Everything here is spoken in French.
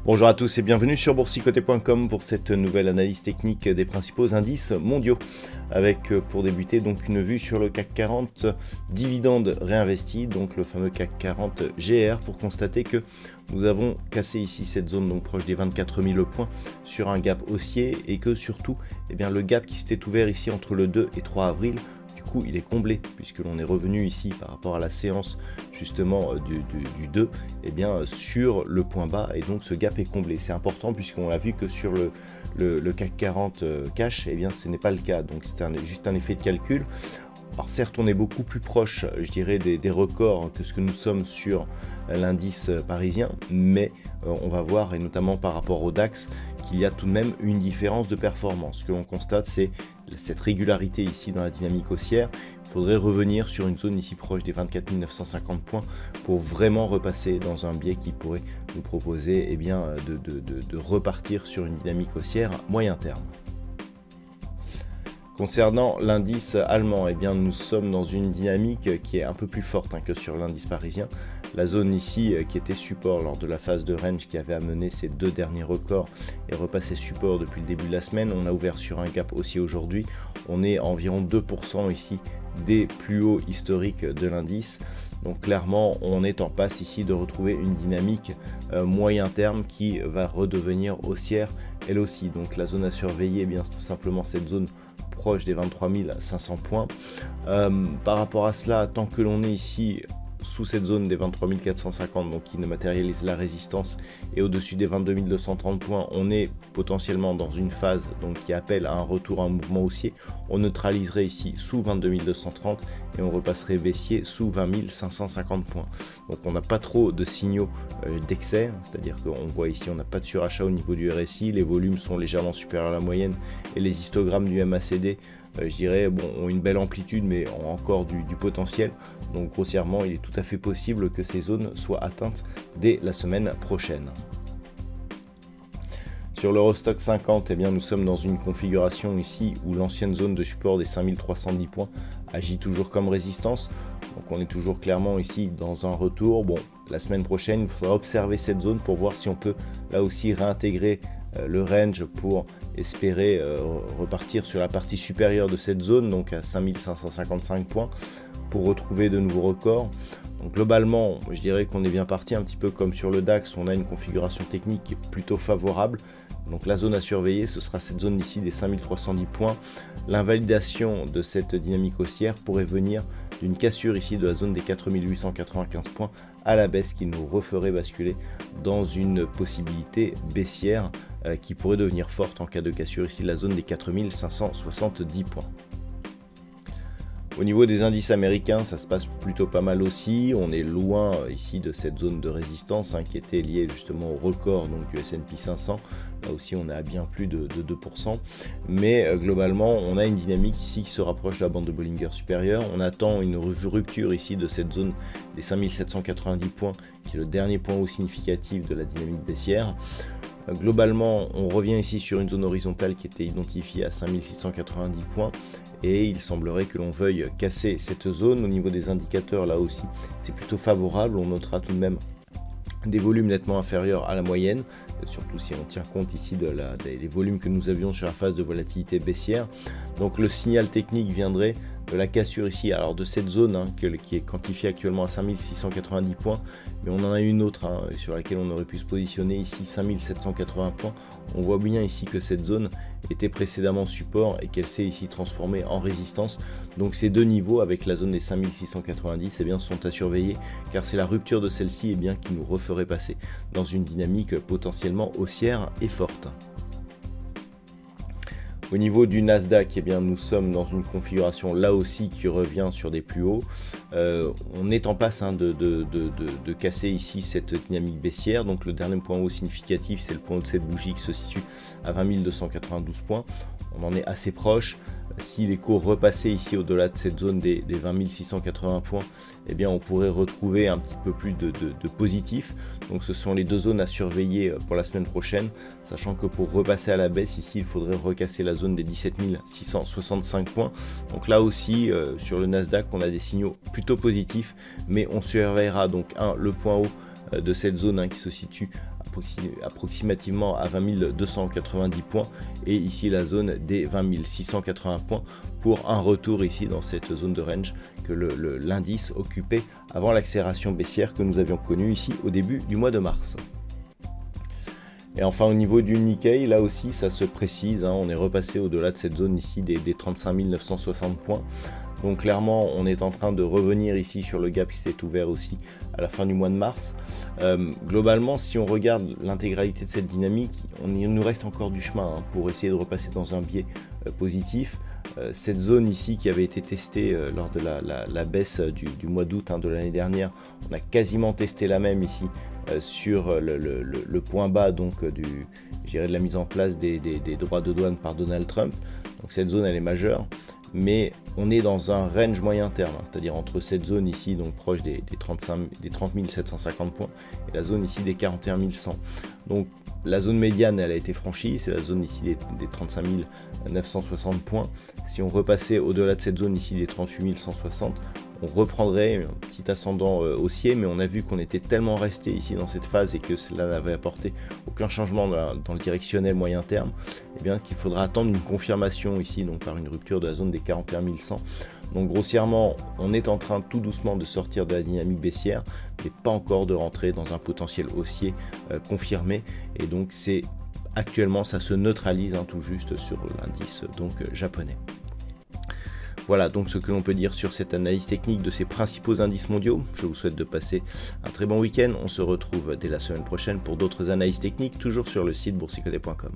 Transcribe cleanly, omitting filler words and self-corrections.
Bonjour à tous et bienvenue sur boursicoté.com pour cette nouvelle analyse technique des principaux indices mondiaux avec pour débuter donc une vue sur le CAC 40 dividende réinvesti, donc le fameux CAC 40 GR, pour constater que nous avons cassé ici cette zone donc proche des 24 000 points sur un gap haussier et que surtout le gap qui s'était ouvert ici entre le 2 et 3 avril, il est comblé puisque l'on est revenu ici par rapport à la séance justement du 2 sur le point bas, et donc ce gap est comblé. C'est important puisqu'on a vu que sur le CAC 40 cash ce n'est pas le cas, donc c'est juste un effet de calcul. Alors certes, on est beaucoup plus proche, je dirais, des records que ce que nous sommes sur l'indice parisien, mais on va voir, et notamment par rapport au DAX, qu'il y a tout de même une différence de performance. Ce que l'on constate, c'est cette régularité ici dans la dynamique haussière. Il faudrait revenir sur une zone ici proche des 24 950 points pour vraiment repasser dans un biais qui pourrait nous proposer de repartir sur une dynamique haussière moyen terme. Concernant l'indice allemand, nous sommes dans une dynamique qui est un peu plus forte que sur l'indice parisien. La zone ici qui était support lors de la phase de range qui avait amené ces deux derniers records est repassé support depuis le début de la semaine. On a ouvert sur un gap aussi aujourd'hui. On est à environ 2% ici des plus hauts historiques de l'indice. Donc clairement, on est en passe ici de retrouver une dynamique moyen terme qui va redevenir haussière elle aussi. Donc la zone à surveiller, tout simplement cette zone proche des 23 500 points. Par rapport à cela, tant que l'on est ici sous cette zone des 23 450, donc qui ne matérialise la résistance, et au-dessus des 22 230 points, on est potentiellement dans une phase qui appelle à un retour à un mouvement haussier. On neutraliserait ici sous 22 230 et on repasserait baissier sous 20 550 points. Donc on n'a pas trop de signaux d'excès, c'est-à-dire qu'on voit ici on n'a pas de surachat au niveau du RSI, les volumes sont légèrement supérieurs à la moyenne et les histogrammes du MACD ont une belle amplitude mais ont encore du potentiel. Donc grossièrement, il est tout à fait possible que ces zones soient atteintes dès la semaine prochaine. Sur l'Eurostoxx 50, nous sommes dans une configuration ici où l'ancienne zone de support des 5310 points agit toujours comme résistance. Donc on est toujours clairement ici dans un retour. La semaine prochaine, il faudra observer cette zone pour voir si on peut là aussi réintégrer le range pour espérer repartir sur la partie supérieure de cette zone, donc à 5555 points, pour retrouver de nouveaux records. Donc globalement, je dirais qu'on est bien parti, un petit peu comme sur le DAX, on a une configuration technique qui est plutôt favorable. Donc la zone à surveiller, ce sera cette zone ici des 5310 points. L'invalidation de cette dynamique haussière pourrait venir d'une cassure ici de la zone des 4895 points à la baisse, qui nous referait basculer dans une possibilité baissière qui pourrait devenir forte en cas de cassure ici de la zone des 4570 points. Au niveau des indices américains, ça se passe plutôt pas mal aussi. On est loin ici de cette zone de résistance qui était liée justement au record du S&P 500. Là aussi, on est à bien plus de 2%. Mais globalement, on a une dynamique ici qui se rapproche de la bande de Bollinger supérieure. On attend une rupture ici de cette zone des 5790 points, qui est le dernier point haut significatif de la dynamique baissière. Globalement, on revient ici sur une zone horizontale qui était identifiée à 5690 points et il semblerait que l'on veuille casser cette zone. Au niveau des indicateurs, là aussi, c'est plutôt favorable. On notera tout de même des volumes nettement inférieurs à la moyenne, surtout si on tient compte ici des volumes que nous avions sur la phase de volatilité baissière. Donc le signal technique viendrait de la cassure ici, alors de cette zone qui est quantifiée actuellement à 5690 points, mais on en a une autre sur laquelle on aurait pu se positionner ici, 5780 points. On voit bien ici que cette zone était précédemment support et qu'elle s'est ici transformée en résistance. Donc ces deux niveaux avec la zone des 5690 sont à surveiller, car c'est la rupture de celle-ci qui nous referait passer dans une dynamique potentiellement haussière et forte. Au niveau du Nasdaq, nous sommes dans une configuration là aussi qui revient sur des plus hauts. On est en passe de casser ici cette dynamique baissière. Donc le dernier point haut significatif, c'est le point haut de cette bougie qui se situe à 20 292 points. On en est assez proche. si les cours repassaient ici au-delà de cette zone des 20 680 points, eh bien on pourrait retrouver un petit peu plus de positif. Donc ce sont les deux zones à surveiller pour la semaine prochaine, sachant que pour repasser à la baisse ici, il faudrait recasser la zone des 17 665 points. Donc là aussi, sur le Nasdaq, on a des signaux plutôt positifs, mais on surveillera donc le point haut de cette zone qui se situe approximativement à 20 290 points, et ici la zone des 20 680 points pour un retour ici dans cette zone de range que l'indice occupait avant l'accélération baissière que nous avions connue ici au début du mois de mars. Et enfin au niveau du Nikkei, là aussi ça se précise, on est repassé au-delà de cette zone ici des 35 960 points. Donc clairement on est en train de revenir ici sur le gap qui s'est ouvert aussi à la fin du mois de mars. Globalement, si on regarde l'intégralité de cette dynamique, il nous reste encore du chemin pour essayer de repasser dans un biais positif. Cette zone ici qui avait été testée lors de la baisse du mois d'août de l'année dernière, on a quasiment testé la même ici sur le point bas donc de la mise en place des droits de douane par Donald Trump. Donc cette zone elle est majeure, mais on est dans un range moyen terme, c'est-à-dire entre cette zone ici, donc proche des 30 750 points, et la zone ici des 41 100. Donc la zone médiane elle a été franchie, c'est la zone ici des 35 960 points. Si on repassait au-delà de cette zone ici des 38 160, on reprendrait un petit ascendant haussier, mais on a vu qu'on était tellement resté ici dans cette phase et que cela n'avait apporté aucun changement dans le directionnel moyen terme, et bien qu'il faudra attendre une confirmation ici, donc par une rupture de la zone des 41 100. Donc grossièrement, on est en train tout doucement de sortir de la dynamique baissière, mais pas encore de rentrer dans un potentiel haussier confirmé, et donc c'est actuellement ça se neutralise tout juste sur l'indice donc japonais. Voilà donc ce que l'on peut dire sur cette analyse technique de ces principaux indices mondiaux. Je vous souhaite de passer un très bon week-end. On se retrouve dès la semaine prochaine pour d'autres analyses techniques, toujours sur le site boursicoté.com.